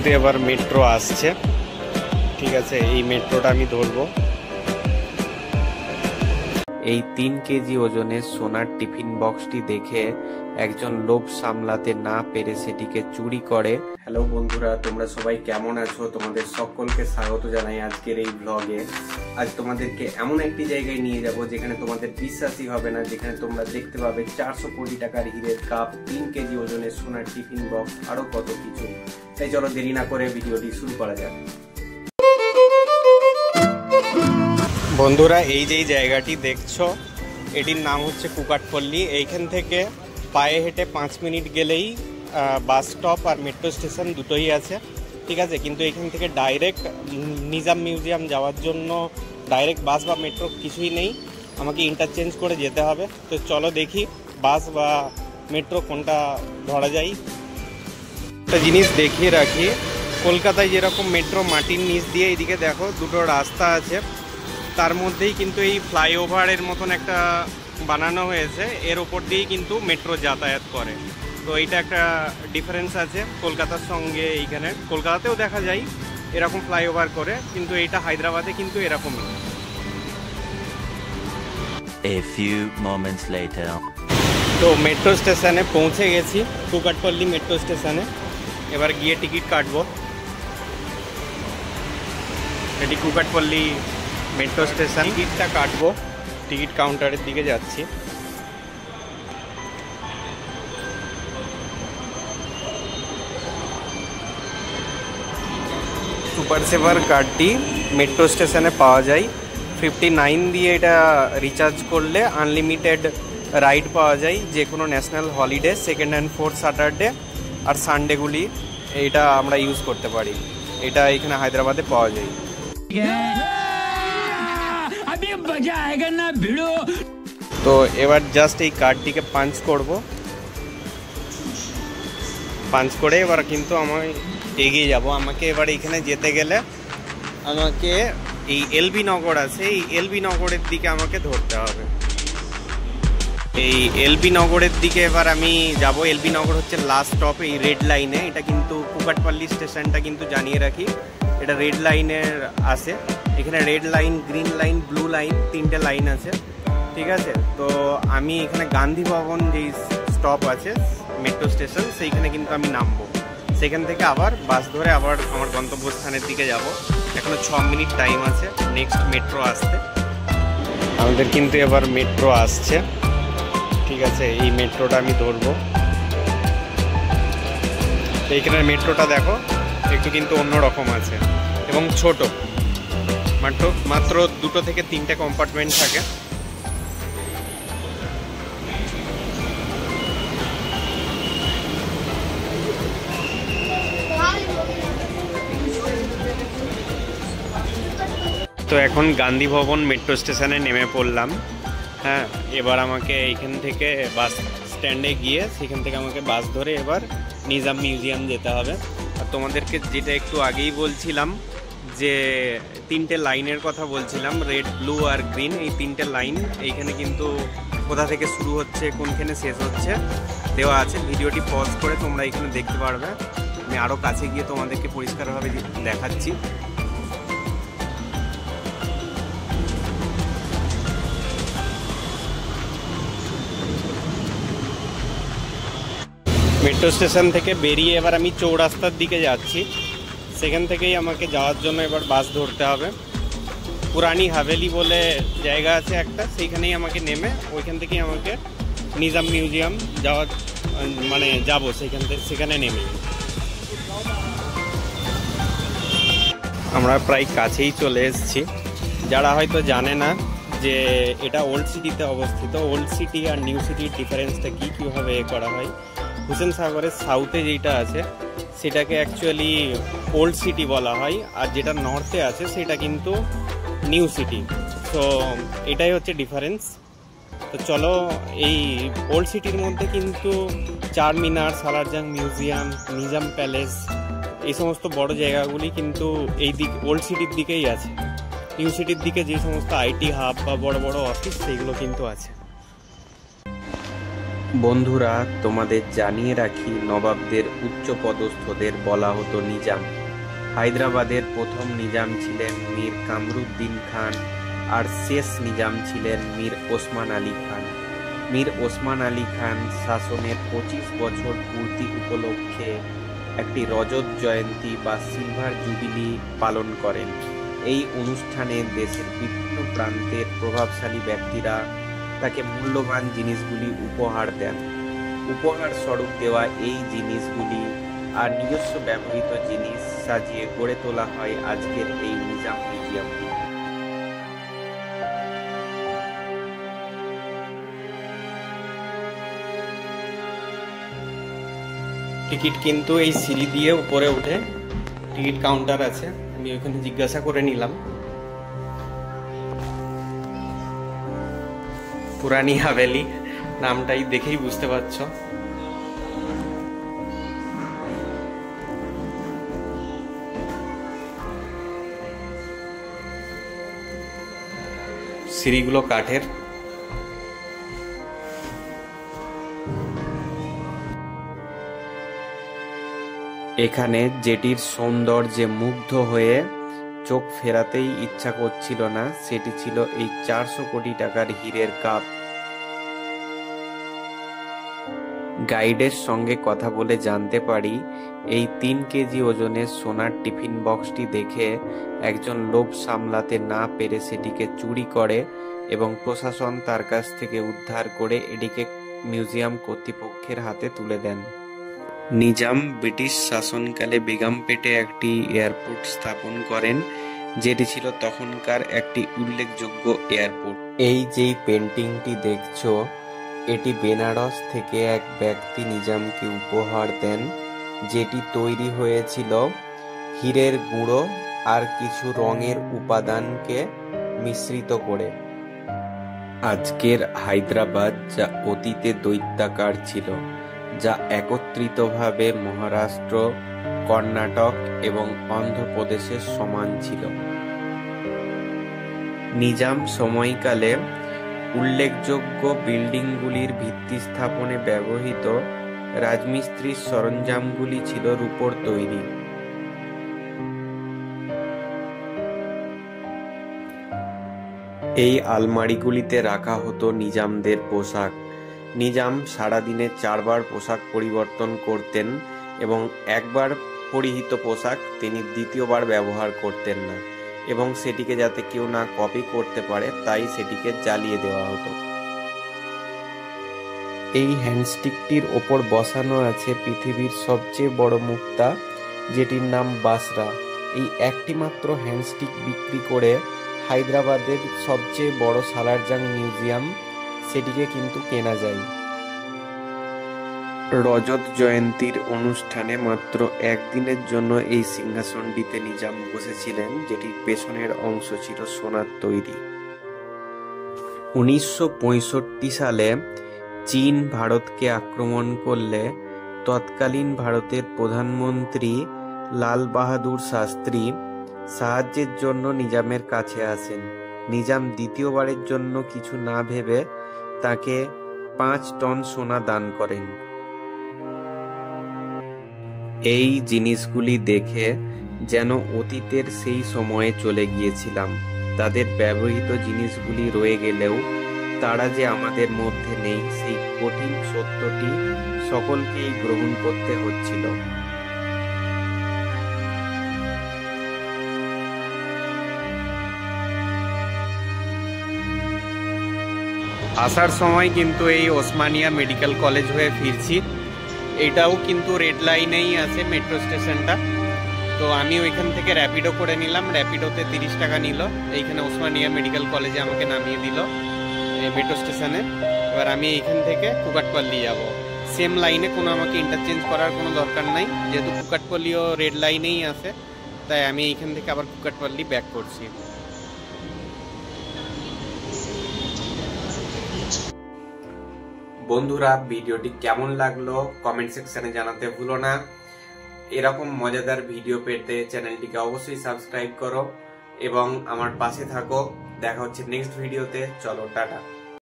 কিন্তু এবার মেট্রো আসছে, ঠিক আছে, এই মেট্রোটা আমি ধরবো। এই 3 কেজি ওজনের সোনার টিফিন বক্সটি দেখে একজন লোভ সামলাতে না পেরে সেটিকে চুরি করে। হ্যালো বন্ধুরা, তোমরা সবাই কেমন আছো? তোমাদের সকলকে স্বাগত জানাই আজকের এই ব্লগে। আজ তোমাদেরকে এমন একটি জায়গায় নিয়ে যাব যেখানে তোমাদের বিশ্বাসই হবে না, যেখানে তোমরা দেখতে পাবে 400 কোটি টাকার হীরের কাপ, 3 কেজি ওজনের সোনার টিফিন বক্স, আরো কত কিছু। তাই চলো দেরি না করে ভিডিওটি শুরু করা যাক। বন্ধুরা, এই যে জায়গাটি দেখছো, এটির নাম হচ্ছে কুকাটপল্লী। এইখান থেকে পায়ে হেঁটে 5 মিনিট গেলেই বাস স্টপ আর মেট্রো স্টেশন দুটোই আছে, ঠিক আছে। কিন্তু এখান থেকে ডাইরেক্ট নিজাম মিউজিয়াম যাওয়ার জন্য ডাইরেক্ট বাস বা মেট্রো কিছুই নেই, আমাকে ইন্টারচেঞ্জ করে যেতে হবে। তো চলো দেখি বাস বা মেট্রো কোনটা ধরা যায়। একটা জিনিস দেখিয়ে রাখি, কলকাতায় যেরকম মেট্রো মাটির নিচ দিয়ে এইদিকে দেখো দুটো রাস্তা আছে, তার মধ্যেই কিন্তু এই ফ্লাইওভারের মতন একটা বানানো হয়েছে, এর ওপর দিয়েই কিন্তু মেট্রো যাতায়াত করে। তো এইটা একটা ডিফারেন্স আছে কলকাতার সঙ্গে। এইখানে কলকাতাতেও দেখা যায় এরকম ফ্লাইওভার করে, কিন্তু এইটা হায়দ্রাবাদে কিন্তু এরকমই। A few moments later. তো মেট্রো স্টেশনে পৌঁছে গেছি, কুকাটপল্লী মেট্রো স্টেশনে। এবার গিয়ে টিকিট কাটবো। এটি কুকাটপল্লী মেট্রো স্টেশন। টিকিটটা কাটবো, টিকিট কাউন্টারের দিকে যাচ্ছি। সুপার সেভার কার্ডটি মেট্রো স্টেশনে পাওয়া যায়। 59 দিয়ে এটা রিচার্জ করলে আনলিমিটেড রাইড পাওয়া যায় যে কোনো national holiday, second and fourth Saturday আর সানডেগুলি এইটা আমরা ইউজ করতে পারি। এটা এখানে হায়দ্রাবাদে পাওয়া যায়। তো এবার জাস্ট এই কার্ডটিকে পাঞ্চ করব, পাঞ্চ করে এবার কিন্তু আমি এগিয়ে যাব। আমাকে এবার এখানে যেতে গেলে আমাকে এই এলবি নগর আছে, এই এলবি নগরের দিকে আমাকে ধরতে হবে। এই এলবি নগরের দিকে এবার আমি যাব। এলবি নগর হচ্ছে লাস্ট স্টপ এই রেড লাইনে। এটা কিন্তু কুকাটপল্লী স্টেশনটা কিন্তু জানিয়ে রাখি, এটা রেড লাইনের আছে। এখানে red line, green line, blue line, 3টে লাইন আছে, ঠিক আছে। তো আমি এখানে গান্ধী ভবন যেই স্টপ আছে মেট্রো স্টেশন, সেইখানে কিন্তু আমি নামবো। সেখান থেকে আবার বাস ধরে আবার আমার গন্তব্যস্থানের দিকে যাব। এখনো 6 মিনিট টাইম আছে নেক্সট মেট্রো আসতে। আমাদের কিন্তু এবার মেট্রো আসছে, ঠিক আছে। এই মেট্রোটা আমি ধরবো। এইখানের মেট্রোটা দেখো একটু কিন্তু অন্যরকম আছে এবং ছোট, মাত্র 2 থেকে 3টে কম্পার্টমেন্ট থাকে। তো এখন গান্ধী ভবন মেট্রো স্টেশনে নেমে পড়লাম। হ্যাঁ, এবার আমাকে এইখান থেকে বাস স্ট্যান্ডে গিয়ে সেখান থেকে আমাকে বাস ধরে এবার নিজাম মিউজিয়াম যেতে হবে। আর তোমাদেরকে যেটা একটু আগেই বলছিলাম যে 3টে লাইনের কথা বলছিলাম, রেড, ব্লু আর গ্রিন, এই 3টে লাইন এইখানে কিন্তু কোথা থেকে শুরু হচ্ছে কোনখানে শেষ হচ্ছে দেওয়া আছে। ভিডিওটি পজ করে তোমরা এখানে দেখতে পারবে। আমি আরও কাছে গিয়ে তোমাদেরকে পরিষ্কারভাবে দেখাচ্ছি। মেট্রো স্টেশন থেকে বেরিয়ে এবার আমি চৌরাস্তার দিকে যাচ্ছি। সেখান থেকেই আমাকে যাওয়ার জন্য এবার বাস ধরতে হবে। পুরানি হাভেলি বলে জায়গা আছে একটা, সেইখানেই আমাকে নেমে ওইখান থেকেই আমাকে নিজাম মিউজিয়াম যাওয়ার যাবো সেখানে নেমে। আমরা প্রায় কাছেই চলে এসেছি। যারা হয়তো জানে না যে এটা ওল্ড সিটিতে অবস্থিত, ওল্ড সিটি আর নিউ সিটির ডিফারেন্সটা কীভাবে করা হয়। হুসেন সাগরের সাউথে যেটা আছে সেটাকে অ্যাকচুয়ালি ওল্ড সিটি বলা হয়, আর যেটা নর্থে আছে সেটা কিন্তু নিউ সিটি। তো এটাই হচ্ছে ডিফারেন্স। তো চলো, এই ওল্ড সিটির মধ্যে কিন্তু চারমিনার, সালারজাং মিউজিয়াম, নিজাম প্যালেস, এই সমস্ত বড় জায়গাগুলি কিন্তু এই দিক ওল্ড সিটির দিকেই আছে। নিউ সিটির দিকে যে সমস্ত আইটি হাব বা বড় বড় অফিস সেইগুলো কিন্তু আছে। বন্ধুরা, তোমাদের জানিয়ে রাখি, নবাবদের উচ্চ পদস্থদের বলা হতো নিজাম। হায়দ্রাবাদের প্রথম নিজাম ছিলেন মীর কামরুদ্দিন খান, আর শেষ নিজাম ছিলেন মীর ওসমান আলী খান। মীর ওসমান আলী খান শাসনের 25 বছর পূর্তি উপলক্ষে একটি রজত জয়ন্তী বা সিলভার জুবিলি পালন করেন। এই অনুষ্ঠানে দেশের বিভিন্ন প্রান্তের প্রভাবশালী ব্যক্তিরা তাকে মূল্যবান জিনিসগুলি উপহার দেন। উপহার স্বরূপ দেওয়া এই জিনিসগুলি আর নিজস্ব ব্যবহৃত জিনিস সাজিয়ে গড়ে তোলা হয় আজকের এই নিজাম মিউজিয়ামটি। টিকিট কিন্তু এই সিঁড়ি দিয়ে উপরে উঠে টিকিট কাউন্টার আছে, আমি ওখানে জিজ্ঞাসা করে নিলাম। পুরানি হাভেলি নামটাই দেখেই বুঝতে পারছ। সিঁড়িগুলো কাঠের। এখানে যেটির সৌন্দর্যে মুগ্ধ হয়ে চোখ ফেরাতেই ইচ্ছা করছিল না, সেটি ছিল এই 400 কোটি টাকার হীরের কাপ। গাইডের সঙ্গে কথা বলে জানতে পারি, এই 3 কেজি ওজনের সোনার টিফিন বক্সটি দেখে একজন লোভ সামলাতে না পেরে সেটিকে চুরি করে এবং প্রশাসন তার কাছ থেকে উদ্ধার করে এটিকে মিউজিয়াম কর্তৃপক্ষের হাতে তুলে দেন। নিজাম ব্রিটিশ শাসনকালে বেগমপেটে একটি এয়ারপোর্ট স্থাপন করেন, যেটি ছিল তখনকার একটি উল্লেখযোগ্য এয়ারপোর্ট। এই যেই পেন্টিংটি দেখছো, এটি বেনারস থেকে এক ব্যক্তি নিজামকে উপহার দেন, যেটি তৈরি হয়েছিল হীরের গুঁড়ো আর কিছু রঙের উপাদানকে মিশ্রিত করে। আজকের হায়দ্রাবাদ যা অতীতে দৈত্যাকার ছিল, যা একত্রিতভাবে মহারাষ্ট্র, কর্ণাটক এবং অন্ধ্রপ্রদেশের সমান ছিল। নিজাম সময়কালে উল্লেখযোগ্য বিল্ডিংগুলির ভিত্তি স্থাপনে ব্যবহৃত রাজমিস্ত্রির সরঞ্জামগুলি ছিল রূপোর তৈরি। এই আলমারিগুলিতে রাখা হতো নিজামদের পোশাক। নিজাম সারাদিনে 4 বার পোশাক পরিবর্তন করতেন এবং একবার পরিহিত পোশাক তিনি দ্বিতীয়বার ব্যবহার করতেন না, এবং সেটিকে যাতে কেউ না কপি করতে পারে তাই সেটিকে জ্বালিয়ে দেওয়া হতো। এই হ্যান্ডস্টিকটির ওপর বসানো আছে পৃথিবীর সবচেয়ে বড় মুক্তা, যেটির নাম বাসরা। এই একটি মাত্র হ্যান্ডস্টিক বিক্রি করে হায়দ্রাবাদের সবচেয়ে বড় সালারজাং মিউজিয়াম সেটিকে কিন্তু কেনা যায়। রজত জয়ন্তীর অনুষ্ঠানে মাত্র একদিনের জন্য এই সিংহাসনটিতে নিজাম বসেছিলেন, যেটির পেছনের অংশ ছিল সোনার তৈরি। 1965 সালে চীন ভারতকে আক্রমণ করলে তৎকালীন ভারতের প্রধানমন্ত্রী লাল বাহাদুর শাস্ত্রী সাহায্যের জন্য নিজামের কাছে আসেন। নিজাম দ্বিতীয়বারের জন্য কিছু না ভেবে তাকে 5 টন সোনা দান করেন। এই জিনিসগুলি দেখে যেন অতীতের সেই সময়ে চলে গিয়েছিলাম। তাদের ব্যবহৃত জিনিসগুলি রয়ে গেলেও তারা যে আমাদের মধ্যে নেই, সেই কঠিন সত্যটি সকলকেই গ্রহণ করতে হচ্ছিল। আসার সময় কিন্তু এই ওসমানিয়া মেডিকেল কলেজ হয়ে ফিরছি। এটাও কিন্তু রেড লাইনেই আছে মেট্রো স্টেশনটা। তো আমি ওইখান থেকে র্যাপিডো করে নিলাম, র্যাপিডোতে 30 টাকা নিল। এইখানে ওসমানিয়া মেডিকেল কলেজে আমাকে নামিয়ে দিল মেট্রো স্টেশনে। এবার আমি এইখান থেকে কুকাটপল্লি যাব। সেম লাইনে, কোনো আমাকে ইন্টারচেঞ্জ করার কোনো দরকার নাই, যেহেতু কুকাটপল্লিও রেড লাইনেই আছে, তাই আমি এইখান থেকে আবার কুকাটপল্লি ব্যাক করছি। বন্ধুরা, ভিডিওটি কেমন লাগলো কমেন্ট সেকশনে জানাতে ভুলো না। এরকম মজাদার ভিডিও পেতে চ্যানেলটিকে অবশ্যই সাবস্ক্রাইব করো এবং আমার পাশে থাকো। দেখা হচ্ছে নেক্সট ভিডিওতে। চলো, টাটা।